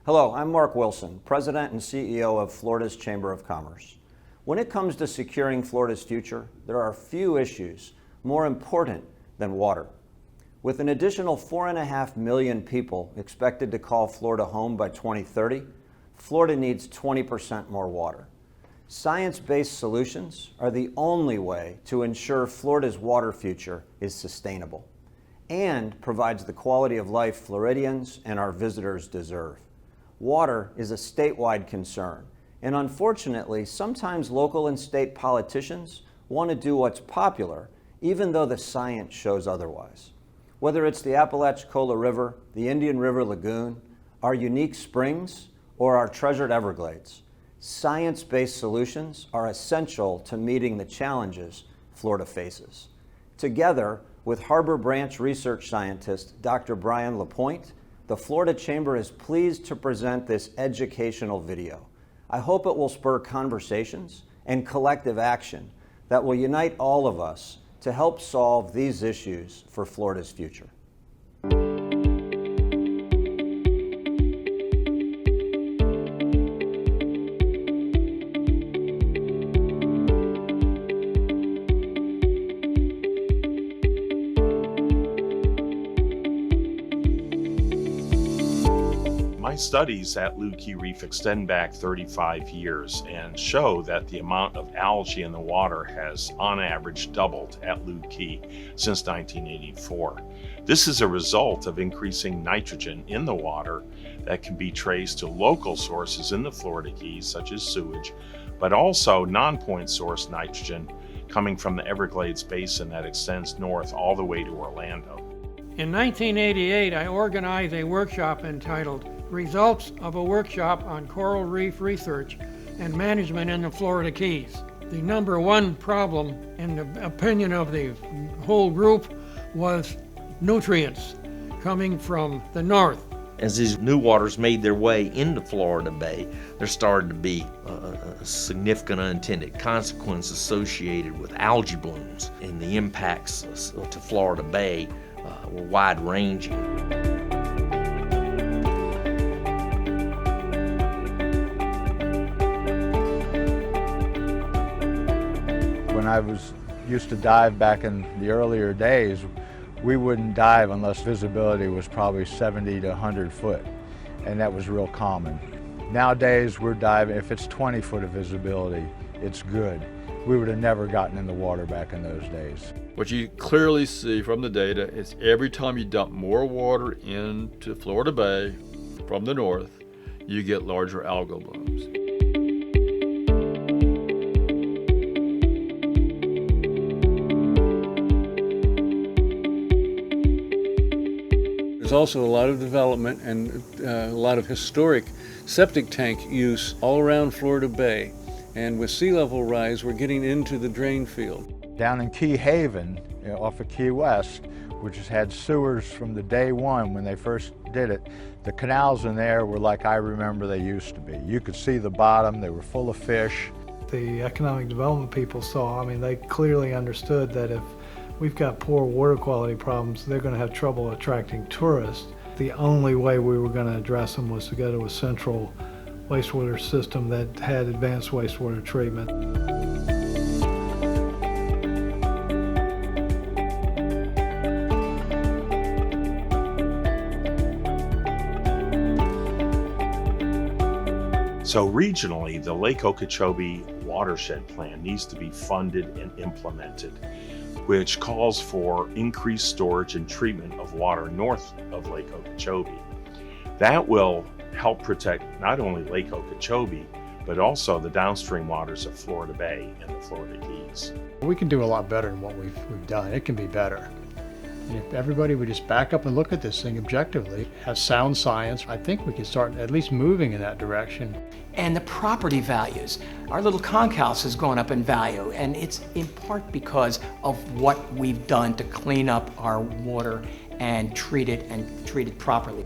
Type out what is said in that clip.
Hello, I'm Mark Wilson, President and CEO of Florida's Chamber of Commerce. When it comes to securing Florida's future, there are few issues more important than water. With an additional 4.5 million people expected to call Florida home by 2030, Florida needs 20% more water. Science-based solutions are the only way to ensure Florida's water future is sustainable and provides the quality of life Floridians and our visitors deserve. Water is a statewide concern, and unfortunately, sometimes local and state politicians want to do what's popular, even though the science shows otherwise. Whether it's the Apalachicola River, the Indian River Lagoon, our unique springs, or our treasured Everglades, science-based solutions are essential to meeting the challenges Florida faces. Together with Harbor Branch research scientist Dr. Brian LaPointe, the Florida Chamber is pleased to present this educational video. I hope it will spur conversations and collective action that will unite all of us to help solve these issues for Florida's future. My studies at Lube Key Reef extend back 35 years and show that the amount of algae in the water has on average doubled at Lube Key since 1984. This is a result of increasing nitrogen in the water that can be traced to local sources in the Florida Keys, such as sewage, but also non-point source nitrogen coming from the Everglades Basin that extends north all the way to Orlando. In 1988, I organized a workshop entitled Results of a Workshop on Coral Reef Research and Management in the Florida Keys. The number one problem, in the opinion of the whole group, was nutrients coming from the north. As these new waters made their way into Florida Bay, there started to be significant unintended consequences associated with algae blooms, and the impacts to Florida Bay were wide-ranging. When I used to dive back in the earlier days, we wouldn't dive unless visibility was probably 70 to 100 foot, and that was real common. Nowadays, we're diving, if it's 20 foot of visibility, it's good. We would have never gotten in the water back in those days. What you clearly see from the data is every time you dump more water into Florida Bay from the north, you get larger algal blooms. There's also a lot of development and a lot of historic septic tank use all around Florida Bay. And with sea level rise, we're getting into the drain field. Down in Key Haven, off of Key West, which has had sewers from the day one when they first did it, the canals in there were like I remember they used to be. You could see the bottom, they were full of fish. The economic development people saw, they clearly understood that if we've got poor water quality problems, they're going to have trouble attracting tourists. The only way we were going to address them was to go to a central wastewater system that had advanced wastewater treatment. So regionally, the Lake Okeechobee Watershed Plan needs to be funded and implemented, which calls for increased storage and treatment of water north of Lake Okeechobee. That will help protect not only Lake Okeechobee, but also the downstream waters of Florida Bay and the Florida Keys. We can do a lot better than what we've done. It can be better. And if everybody would just back up and look at this thing objectively, have sound science, I think we can start at least moving in that direction. And the property values. Our little conch house has gone up in value, and it's in part because of what we've done to clean up our water and treat it properly.